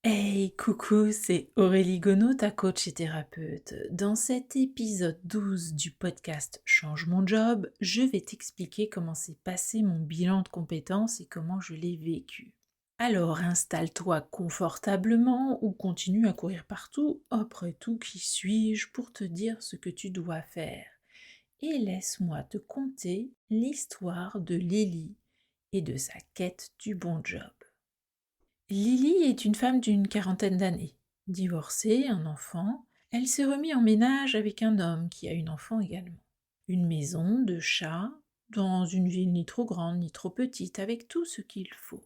Hey, coucou, c'est Aurélie Gonod, ta coach et thérapeute. Dans cet épisode 12 du podcast Change mon job, je vais t'expliquer comment s'est passé mon bilan de compétences et comment je l'ai vécu. Alors installe-toi confortablement ou continue à courir partout. Après tout, qui suis-je pour te dire ce que tu dois faire? Et laisse-moi te conter l'histoire de Lily et de sa quête du bon job. Lily est une femme d'une quarantaine d'années. Divorcée, un enfant, elle s'est remise en ménage avec un homme qui a une enfant également. Une maison, deux chats, dans une ville ni trop grande ni trop petite, avec tout ce qu'il faut.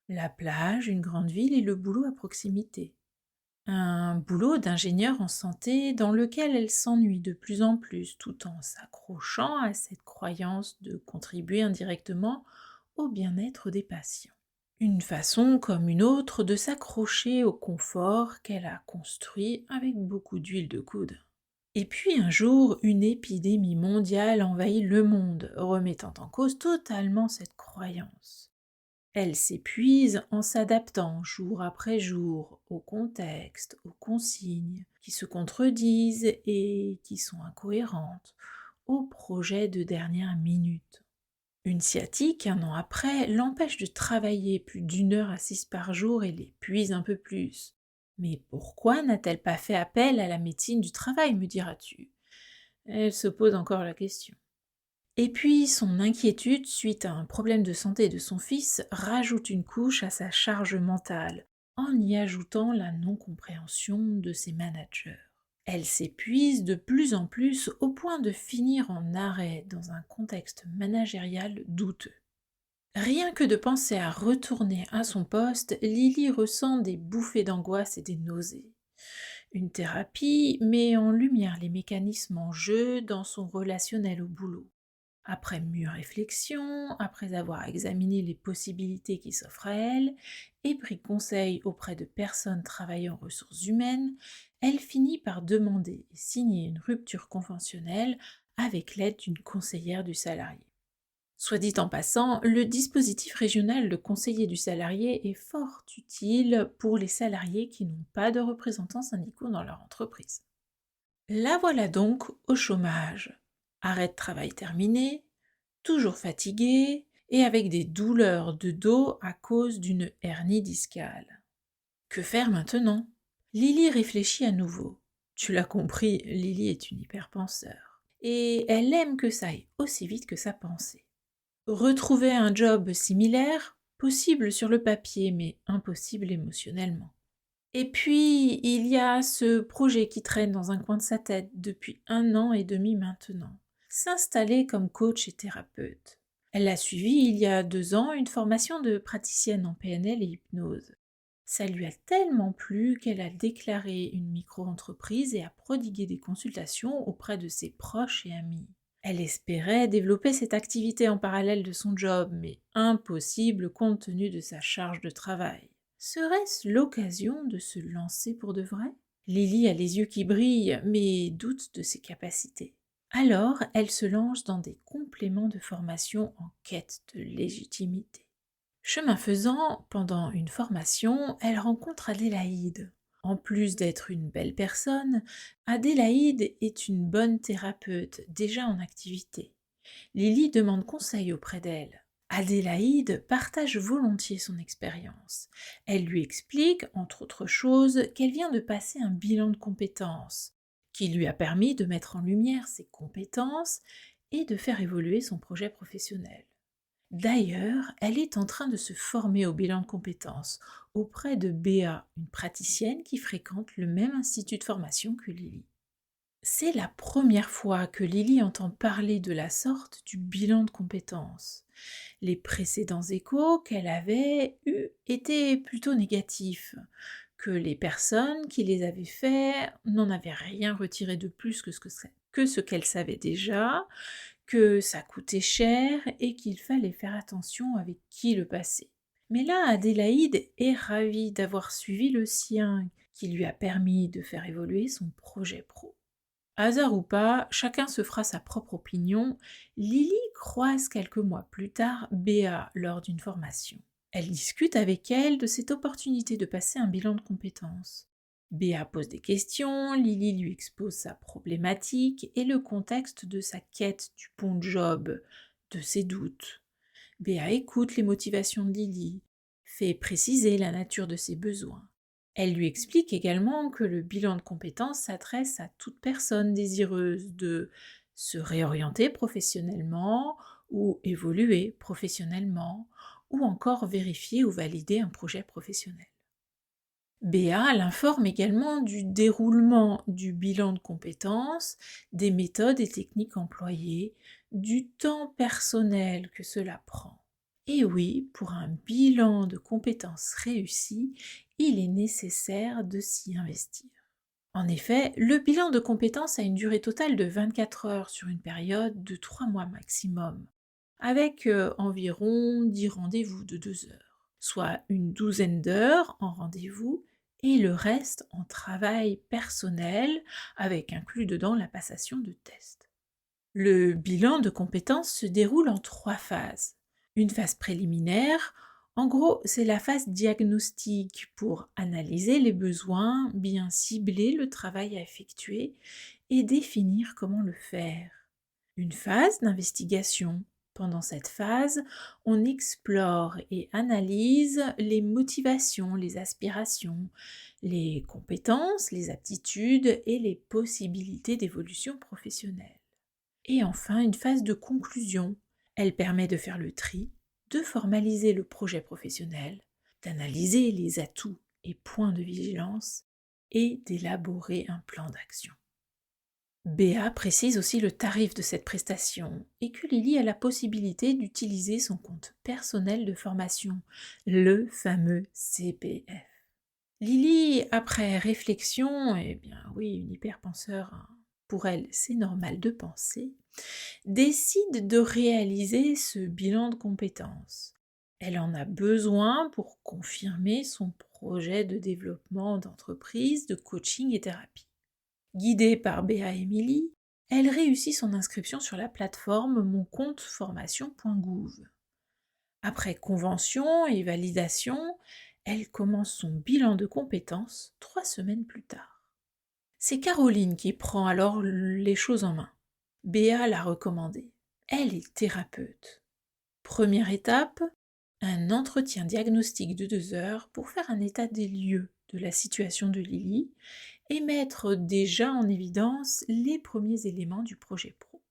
La plage, une grande ville et le boulot à proximité. Un boulot d'ingénieur en santé dans lequel elle s'ennuie de plus en plus tout en s'accrochant à cette croyance de contribuer indirectement au bien-être des patients. Une façon comme une autre de s'accrocher au confort qu'elle a construit avec beaucoup d'huile de coude. Et puis un jour, une épidémie mondiale envahit le monde, remettant en cause totalement cette croyance. Elle s'épuise en s'adaptant jour après jour au contexte, aux consignes qui se contredisent et qui sont incohérentes, aux projets de dernière minute. Une sciatique, un an après, l'empêche de travailler plus d'1 heure à 6 par jour et l'épuise un peu plus. Mais pourquoi n'a-t-elle pas fait appel à la médecine du travail, me diras-tu? Elle se pose encore la question. Et puis, son inquiétude suite à un problème de santé de son fils rajoute une couche à sa charge mentale, en y ajoutant la non-compréhension de ses managers. Elle s'épuise de plus en plus au point de finir en arrêt dans un contexte managérial douteux. Rien que de penser à retourner à son poste, Lily ressent des bouffées d'angoisse et des nausées. Une thérapie met en lumière les mécanismes en jeu dans son relationnel au boulot. Après mûre réflexion, après avoir examiné les possibilités qui s'offrent à elle et pris conseil auprès de personnes travaillant en ressources humaines, elle finit par demander et signer une rupture conventionnelle avec l'aide d'une conseillère du salarié. Soit dit en passant, le dispositif régional de conseiller du salarié est fort utile pour les salariés qui n'ont pas de représentants syndicaux dans leur entreprise. La voilà donc au chômage. Arrêt de travail terminé, toujours fatiguée et avec des douleurs de dos à cause d'une hernie discale. Que faire maintenant? Lily réfléchit à nouveau. Tu l'as compris, Lily est une hyperpenseur. Et elle aime que ça aille aussi vite que sa pensée. Retrouver un job similaire, possible sur le papier, mais impossible émotionnellement. Et puis, il y a ce projet qui traîne dans un coin de sa tête depuis 1 an et demi maintenant. S'installer comme coach et thérapeute. Elle a suivi il y a 2 ans une formation de praticienne en PNL et hypnose. Ça lui a tellement plu qu'elle a déclaré une micro-entreprise et a prodigué des consultations auprès de ses proches et amis. Elle espérait développer cette activité en parallèle de son job, mais impossible compte tenu de sa charge de travail. Serait-ce l'occasion de se lancer pour de vrai? Lily a les yeux qui brillent, mais doute de ses capacités. Alors, elle se lance dans des compléments de formation en quête de légitimité. Chemin faisant, pendant une formation, elle rencontre Adélaïde. En plus d'être une belle personne, Adélaïde est une bonne thérapeute déjà en activité. Lily demande conseil auprès d'elle. Adélaïde partage volontiers son expérience. Elle lui explique, entre autres choses, qu'elle vient de passer un bilan de compétences, qui lui a permis de mettre en lumière ses compétences et de faire évoluer son projet professionnel. D'ailleurs, elle est en train de se former au bilan de compétences auprès de Béa, une praticienne qui fréquente le même institut de formation que Lily. C'est la première fois que Lily entend parler de la sorte du bilan de compétences. Les précédents échos qu'elle avait eus étaient plutôt négatifs, que les personnes qui les avaient faits n'en avaient rien retiré de plus que ce qu'elle savait déjà, que ça coûtait cher et qu'il fallait faire attention avec qui le passer. Mais là, Adélaïde est ravie d'avoir suivi le sien, qui lui a permis de faire évoluer son projet pro. Hasard ou pas, chacun se fera sa propre opinion. Lily croise quelques mois plus tard Béa lors d'une formation. Elle discute avec elle de cette opportunité de passer un bilan de compétences. Béa pose des questions, Lily lui expose sa problématique et le contexte de sa quête du bon job, de ses doutes. Béa écoute les motivations de Lily, fait préciser la nature de ses besoins. Elle lui explique également que le bilan de compétences s'adresse à toute personne désireuse de se réorienter professionnellement ou évoluer professionnellement ou encore vérifier ou valider un projet professionnel. Béa l'informe également du déroulement du bilan de compétences, des méthodes et techniques employées, du temps personnel que cela prend. Et oui, pour un bilan de compétences réussi, il est nécessaire de s'y investir. En effet, le bilan de compétences a une durée totale de 24 heures sur une période de 3 mois maximum, avec environ 10 rendez-vous de 2 heures, soit une douzaine d'heures en rendez-vous et le reste en travail personnel, avec inclus dedans la passation de tests. Le bilan de compétences se déroule en 3 phases. Une phase préliminaire, en gros, c'est la phase diagnostique pour analyser les besoins, bien cibler le travail à effectuer et définir comment le faire. Une phase d'investigation. Pendant cette phase, on explore et analyse les motivations, les aspirations, les compétences, les aptitudes et les possibilités d'évolution professionnelle. Et enfin, une phase de conclusion. Elle permet de faire le tri, de formaliser le projet professionnel, d'analyser les atouts et points de vigilance et d'élaborer un plan d'action. Béa précise aussi le tarif de cette prestation et que Lily a la possibilité d'utiliser son compte personnel de formation, le fameux CPF. Lily, après réflexion, eh bien oui, une hyperpenseur, hein, pour elle c'est normal de penser, décide de réaliser ce bilan de compétences. Elle en a besoin pour confirmer son projet de développement d'entreprise, de coaching et thérapie. Guidée par Béa et Émilie, elle réussit son inscription sur la plateforme moncompteformation.gouv. Après convention et validation, elle commence son bilan de compétences 3 semaines plus tard. C'est Caroline qui prend alors les choses en main. Béa l'a recommandée. Elle est thérapeute. Première étape, un entretien diagnostique de 2 heures pour faire un état des lieux de la situation de Lily et mettre déjà en évidence les premiers éléments du projet pro.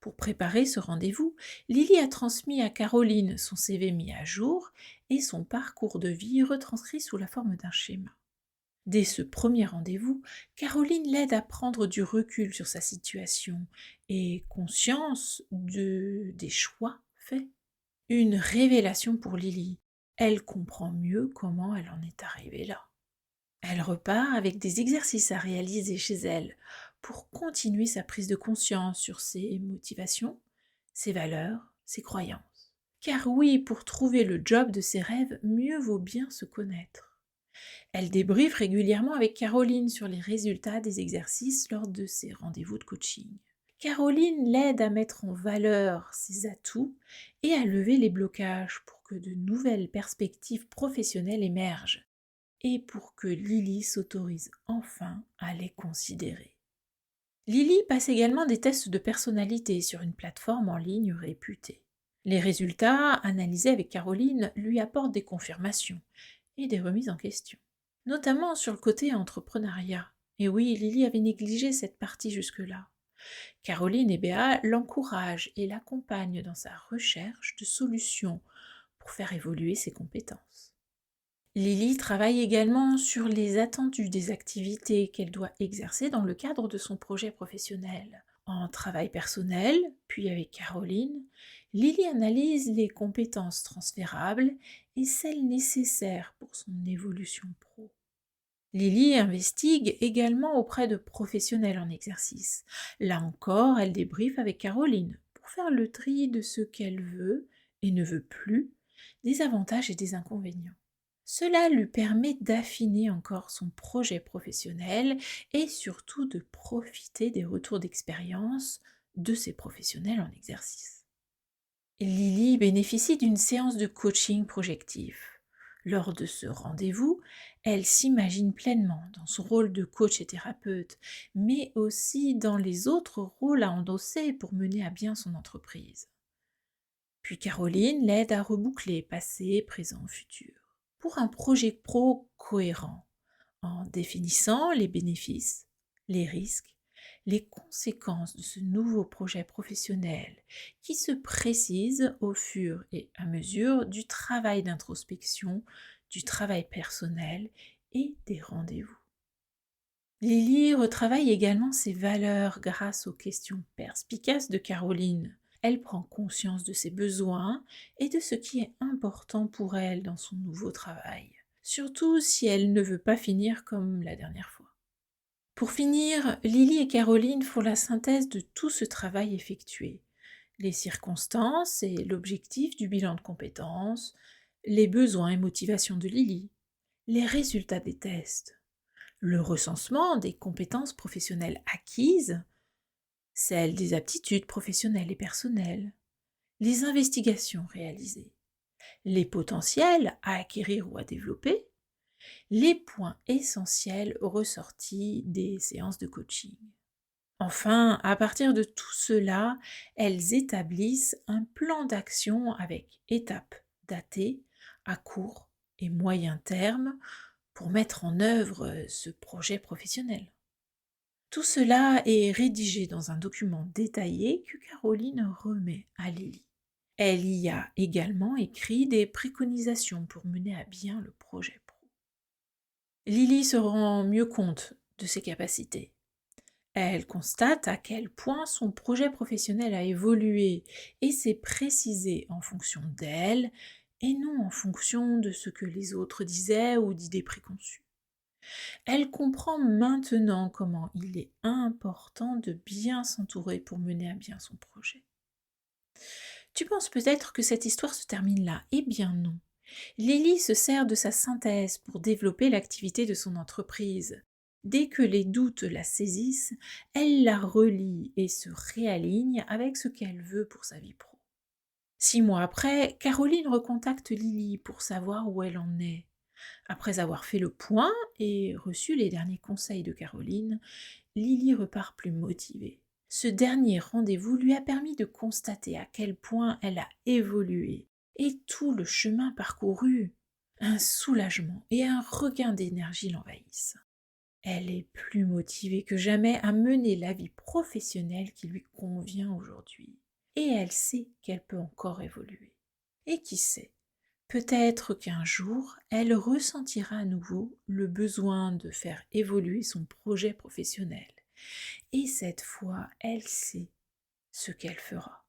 Pour préparer ce rendez-vous, Lily a transmis à Caroline son CV mis à jour et son parcours de vie retranscrit sous la forme d'un schéma. Dès ce premier rendez-vous, Caroline l'aide à prendre du recul sur sa situation et conscience des choix faits. Une révélation pour Lily. Elle comprend mieux comment elle en est arrivée là. Elle repart avec des exercices à réaliser chez elle pour continuer sa prise de conscience sur ses motivations, ses valeurs, ses croyances. Car oui, pour trouver le job de ses rêves, mieux vaut bien se connaître. Elle débriefe régulièrement avec Caroline sur les résultats des exercices lors de ses rendez-vous de coaching. Caroline l'aide à mettre en valeur ses atouts et à lever les blocages pour que de nouvelles perspectives professionnelles émergent et pour que Lily s'autorise enfin à les considérer. Lily passe également des tests de personnalité sur une plateforme en ligne réputée. Les résultats, analysés avec Caroline, lui apportent des confirmations et des remises en question, notamment sur le côté entrepreneuriat. Et oui, Lily avait négligé cette partie jusque-là. Caroline et Béa l'encouragent et l'accompagnent dans sa recherche de solutions pour faire évoluer ses compétences. Lily travaille également sur les attendus des activités qu'elle doit exercer dans le cadre de son projet professionnel. En travail personnel, puis avec Caroline, Lily analyse les compétences transférables et celles nécessaires pour son évolution pro. Lily investigue également auprès de professionnels en exercice. Là encore, elle débriefe avec Caroline pour faire le tri de ce qu'elle veut et ne veut plus, des avantages et des inconvénients. Cela lui permet d'affiner encore son projet professionnel et surtout de profiter des retours d'expérience de ces professionnels en exercice. Lily bénéficie d'une séance de coaching projectif. Lors de ce rendez-vous, elle s'imagine pleinement dans son rôle de coach et thérapeute, mais aussi dans les autres rôles à endosser pour mener à bien son entreprise. Puis Caroline l'aide à reboucler passé, présent, futur, pour un projet pro cohérent, en définissant les bénéfices, les risques, les conséquences de ce nouveau projet professionnel qui se précise au fur et à mesure du travail d'introspection, du travail personnel et des rendez-vous. Lily retravaille également ses valeurs grâce aux questions perspicaces de Caroline. Elle prend conscience de ses besoins et de ce qui est important pour elle dans son nouveau travail, surtout si elle ne veut pas finir comme la dernière fois. Pour finir, Lily et Caroline font la synthèse de tout ce travail effectué. Les circonstances et l'objectif du bilan de compétences, les besoins et motivations de Lily, les résultats des tests, le recensement des compétences professionnelles acquises, celles des aptitudes professionnelles et personnelles, les investigations réalisées, les potentiels à acquérir ou à développer, les points essentiels ressortis des séances de coaching. Enfin, à partir de tout cela, elles établissent un plan d'action avec étapes datées à court et moyen terme pour mettre en œuvre ce projet professionnel. Tout cela est rédigé dans un document détaillé que Caroline remet à Lily. Elle y a également écrit des préconisations pour mener à bien le projet pro. Lily se rend mieux compte de ses capacités. Elle constate à quel point son projet professionnel a évolué et s'est précisé en fonction d'elle et non en fonction de ce que les autres disaient ou d'idées préconçues. Elle comprend maintenant comment il est important de bien s'entourer pour mener à bien son projet. Tu penses peut-être que cette histoire se termine là. Eh bien non. Lily se sert de sa synthèse pour développer l'activité de son entreprise. Dès que les doutes la saisissent, elle la relie et se réaligne avec ce qu'elle veut pour sa vie pro. 6 mois après, Caroline recontacte Lily pour savoir où elle en est. Après avoir fait le point et reçu les derniers conseils de Caroline, Lily repart plus motivée. Ce dernier rendez-vous lui a permis de constater à quel point elle a évolué et tout le chemin parcouru. Un soulagement et un regain d'énergie l'envahissent. Elle est plus motivée que jamais à mener la vie professionnelle qui lui convient aujourd'hui. Et elle sait qu'elle peut encore évoluer. Et qui sait, peut-être qu'un jour, elle ressentira à nouveau le besoin de faire évoluer son projet professionnel. Et cette fois, elle sait ce qu'elle fera.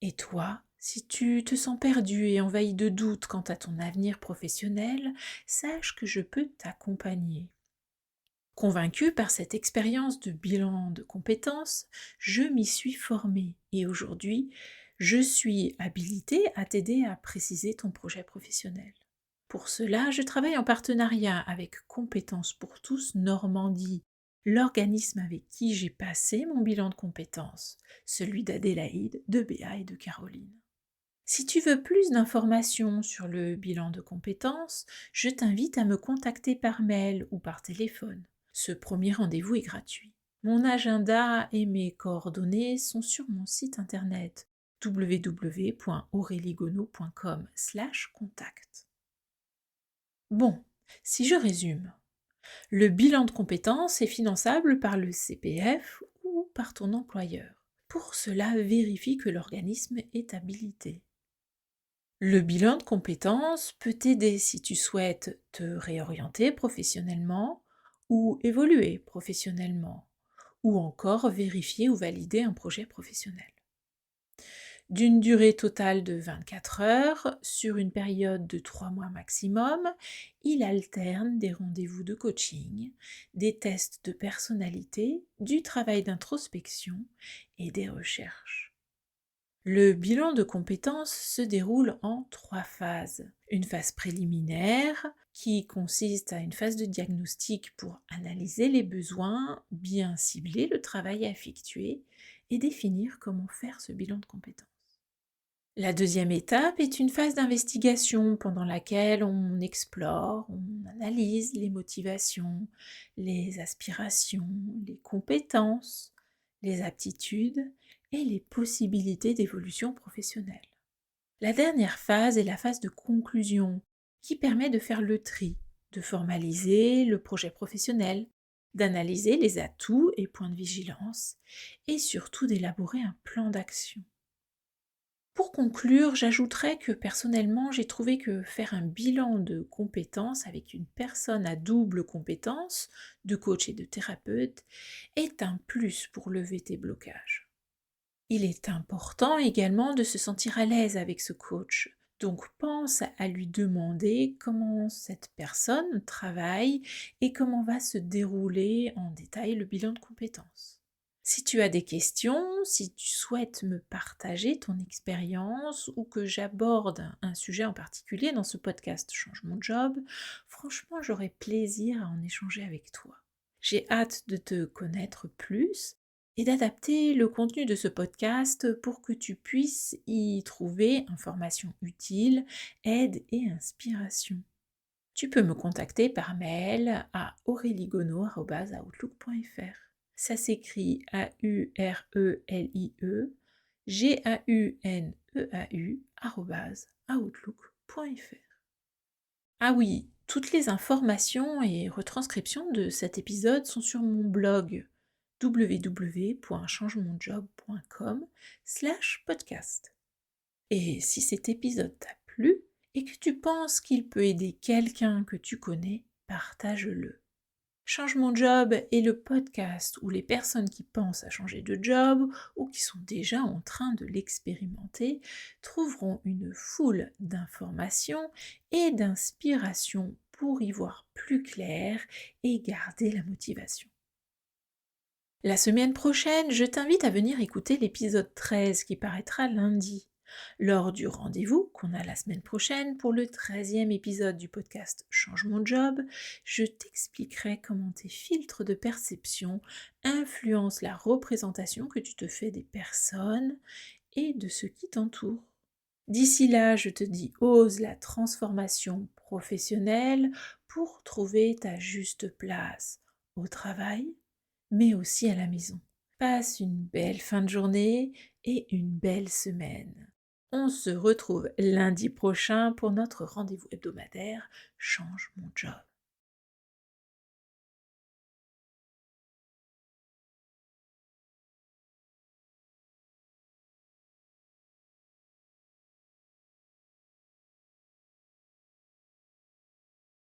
Et toi, si tu te sens perdu et envahi de doutes quant à ton avenir professionnel, sache que je peux t'accompagner. Convaincue par cette expérience de bilan de compétences, je m'y suis formée et aujourd'hui, je suis habilitée à t'aider à préciser ton projet professionnel. Pour cela, je travaille en partenariat avec Compétences pour tous Normandie, l'organisme avec qui j'ai passé mon bilan de compétences, celui d'Adélaïde, de Béa et de Caroline. Si tu veux plus d'informations sur le bilan de compétences, je t'invite à me contacter par mail ou par téléphone. Ce premier rendez-vous est gratuit. Mon agenda et mes coordonnées sont sur mon site internet www.aureliegonod.com/contact. Bon, si je résume, le bilan de compétences est finançable par le CPF ou par ton employeur. Pour cela, vérifie que l'organisme est habilité. Le bilan de compétences peut t'aider si tu souhaites te réorienter professionnellement ou évoluer professionnellement, ou encore vérifier ou valider un projet professionnel. D'une durée totale de 24 heures, sur une période de 3 mois maximum, il alterne des rendez-vous de coaching, des tests de personnalité, du travail d'introspection et des recherches. Le bilan de compétences se déroule en 3 phases. Une phase préliminaire qui consiste à une phase de diagnostic pour analyser les besoins, bien cibler le travail à effectuer, et définir comment faire ce bilan de compétences. La deuxième étape est une phase d'investigation pendant laquelle on explore, on analyse les motivations, les aspirations, les compétences, les aptitudes et les possibilités d'évolution professionnelle. La dernière phase est la phase de conclusion qui permet de faire le tri, de formaliser le projet professionnel, d'analyser les atouts et points de vigilance et surtout d'élaborer un plan d'action. Pour conclure, j'ajouterais que personnellement, j'ai trouvé que faire un bilan de compétences avec une personne à double compétence, de coach et de thérapeute, est un plus pour lever tes blocages. Il est important également de se sentir à l'aise avec ce coach. Donc pense à lui demander comment cette personne travaille et comment va se dérouler en détail le bilan de compétences. Si tu as des questions, si tu souhaites me partager ton expérience ou que j'aborde un sujet en particulier dans ce podcast Change mon job, franchement j'aurai plaisir à en échanger avec toi. J'ai hâte de te connaître plus et d'adapter le contenu de ce podcast pour que tu puisses y trouver informations utiles, aide et inspiration. Tu peux me contacter par mail à aureliegonod@outlook.fr. Ça s'écrit AURELIEGAUNEAU@outlook.fr. Ah oui, toutes les informations et retranscriptions de cet épisode sont sur mon blog www.changemonjob.com/podcast. Et si cet épisode t'a plu et que tu penses qu'il peut aider quelqu'un que tu connais, partage-le. Change mon job est le podcast où les personnes qui pensent à changer de job ou qui sont déjà en train de l'expérimenter trouveront une foule d'informations et d'inspirations pour y voir plus clair et garder la motivation. La semaine prochaine, je t'invite à venir écouter l'épisode 13 qui paraîtra lundi. Lors du rendez-vous qu'on a la semaine prochaine pour le 13e épisode du podcast Change mon job, je t'expliquerai comment tes filtres de perception influencent la représentation que tu te fais des personnes et de ce qui t'entoure. D'ici là, je te dis ose la transformation professionnelle pour trouver ta juste place au travail, mais aussi à la maison. Passe une belle fin de journée et une belle semaine. On se retrouve lundi prochain pour notre rendez-vous hebdomadaire Change mon job.